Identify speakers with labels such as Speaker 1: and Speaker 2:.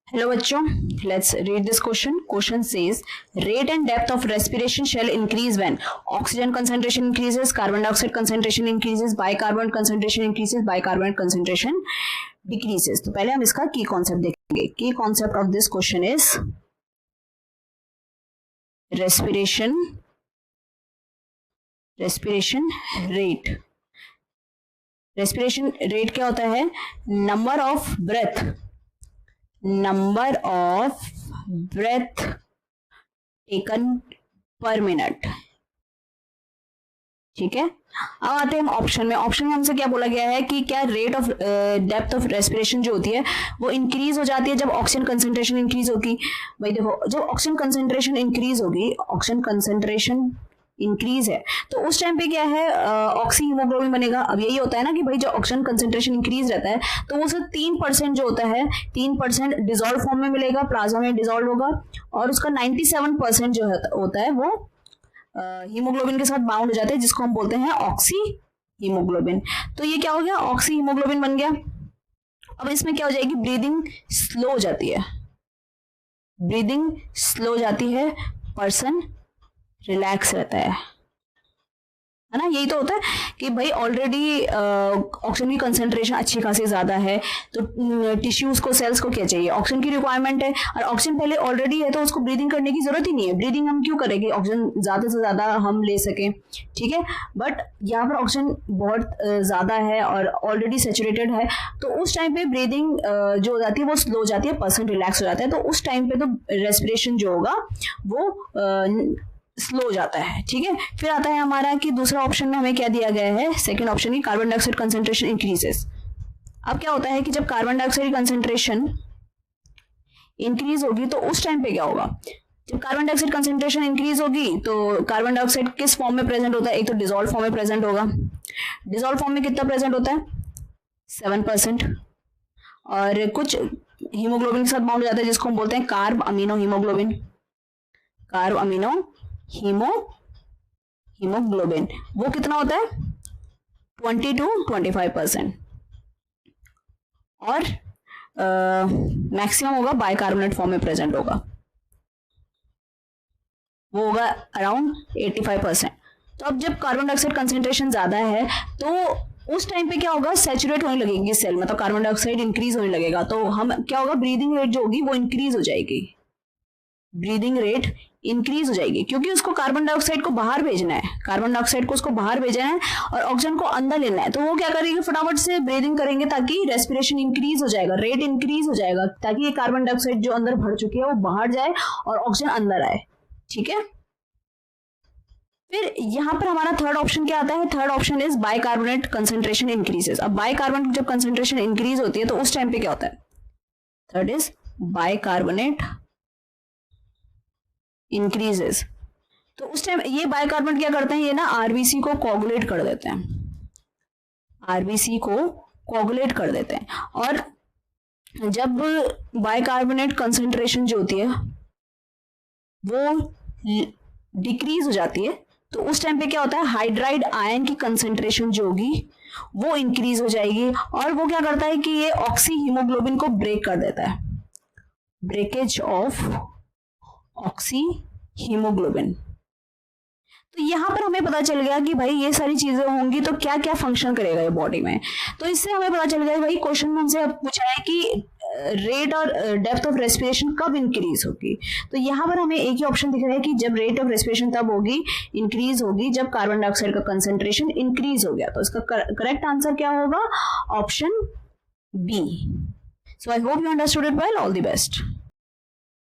Speaker 1: Hello बच्चों, let's read this question. Question says rate and depth of respiration shall increase when oxygen concentration increases, carbon dioxide concentration increases, bicarbonate concentration increases, bicarbonate concentration decreases. तो पहले हम इसका की concept देखेंगे. Key concept of this question is respiration rate. Respiration rate क्या होता है? Number of breath taken per minute. ठीक है. अब आते हैं हम ऑप्शन में. ऑप्शन में हमसे क्या बोला गया है कि क्या rate of depth of respiration जो होती है वो इंक्रीज हो जाती है जब ऑक्सीजन कंसेंट्रेशन इंक्रीज होगी. भाई देखो, जब ऑक्सीजन कंसेंट्रेशन इंक्रीज होगी, ऑक्सीजन कंसेंट्रेशन इंक्रीज है तो उस टाइम पे क्या है, ऑक्सी हीमोग्लोबिन बनेगा. अब यही होता है ना कि भाई जब ऑक्सीजन कंसेंट्रेशन इंक्रीज रहता है तो वो सिर्फ 3% जो होता है 3% डिजोल्व फॉर्म में मिलेगा, प्लाज्मा में डिजोल्व होगा, और उसका 97% जो होता है वो हीमोग्लोबिन के साथ बाउंड हो जाता है, जिसको हम बोलते हैं ऑक्सी हीमोग्लोबिन. तो ये क्या हो गया? ऑक्सी हीमोग्लोबिन बन गया. अब इसमें क्या हो जाएगी? ब्रीदिंग स्लो हो जाती है, पर्सन रिलैक्स रहता है ना. यही तो होता है कि भाई ऑलरेडी ऑक्सीजन की कंसेंट्रेशन अच्छी खासी ज्यादा है तो टिश्यूज को, सेल्स को क्या चाहिए? ऑक्सीजन की रिक्वायरमेंट है, और ऑक्सीजन पहले ऑलरेडी है तो उसको ब्रीदिंग करने की जरूरत ही नहीं है. ब्रीदिंग हम क्यों करेंगे? ऑक्सीजन ज्यादा से ज्यादा हम ले सकें. ठीक है. बट यहाँ पर ऑक्सीजन बहुत ज्यादा है और ऑलरेडी सेचुरेटेड है, तो उस टाइम पे ब्रीदिंग जो हो जाती है वो स्लो हो जाती है, पर्सन रिलैक्स हो जाता है. तो उस टाइम पे तो रेस्पिरेशन जो होगा वो स्लो हो जाता है. ठीक है. फिर आता है हमारा कि दूसरा ऑप्शन में हमें क्या दिया गया है, सेकंड ऑप्शन की कार्बन डाइऑक्साइड कंसेंट्रेशन इंक्रीजेस. अब क्या होता है कि जब कार्बन डाइऑक्साइड कंसेंट्रेशन इंक्रीज होगी तो उस टाइम पे क्या होगा? जब कार्बन डाइऑक्साइड कंसेंट्रेशन इंक्रीज होगी तो कार्बन डाइऑक्साइड किस फॉर्म में प्रेजेंट होता है? एक तो डिसॉल्व फॉर्म में प्रेजेंट होगा. डिसॉल्व फॉर्म में कितना प्रेजेंट होता है? 7%. और कुछ हीमोग्लोबिन के साथ बाउंड हो जाता है जिसको हम बोलते हैं कार्ब अमीनो हीमोग्लोबिन. वो कितना होता है? 20 to 25%. और मैक्सिमम होगा बाइकार्बोनेट फॉर्म में प्रेजेंट होगा, वो होगा अराउंड 85%. तो अब जब कार्बन डाइऑक्साइड कंसेंट्रेशन ज्यादा है तो उस टाइम पे क्या होगा? सैचुरेट होने लगेगी सेल, मतलब कार्बन डाइऑक्साइड इंक्रीज होने लगेगा. तो हम क्या होगा? ब्रीदिंग रेट जो होगी वो इंक्रीज हो जाएगी. क्योंकि उसको कार्बन डाइऑक्साइड को बाहर भेजना है, और ऑक्सीजन को अंदर लेना है. तो वो क्या करेंगे? फटाफट से ब्रीदिंग करेंगे ताकि रेस्पिरेशन इंक्रीज हो जाएगा, रेट इंक्रीज हो जाएगा, ताकि ये कार्बन डाइऑक्साइड जो अंदर भर चुकी है वो बाहर जाए और ऑक्सीजन अंदर आए. ठीक है. फिर यहाँ पर हमारा थर्ड ऑप्शन क्या आता है? Third option is bicarbonate concentration increases. अब बाइकार्बोनेट जब कंसेंट्रेशन इंक्रीज होती है तो उस टाइम पे क्या होता है? Third is bicarbonate increases. तो उस टाइम ये बाइकार्बोनेट क्या करते हैं? ये ना आरबीसी को कोगुलेट कर देते हैं. और जब बाइकार्बोनेट कंसेंट्रेशन जो होती है वो डिक्रीज हो जाती है तो उस टाइम पे क्या होता है? हाइड्राइड आयन की कंसेंट्रेशन जो होगी वो इंक्रीज हो जाएगी, और वो क्या करता है कि ये ऑक्सी हीमोग्लोबिन को ब्रेक कर देता है. Breakage of oxy haemoglobin. तो यहां पर हमें पता चल गया कि भाई ये सारी चीजें होंगी तो क्या क्या फंक्शन करेगा ये बॉडी में. तो इससे हमें पता चल गया भाई, क्वेश्चन में हमसे पूछा है कि रेट और डेप्थ ऑफ रेस्पिरेशन कब इंक्रीज होगी. तो यहाँ पर हमें एक ही ऑप्शन दिख रहा है कि जब रेट ऑफ रेस्पिरेशन तब होगी, इंक्रीज होगी जब कार्बन डाइऑक्साइड का कंसेंट्रेशन इंक्रीज हो गया. तो इसका करेक्ट आंसर क्या होगा? Option B. So I hope you understood it well. All the best.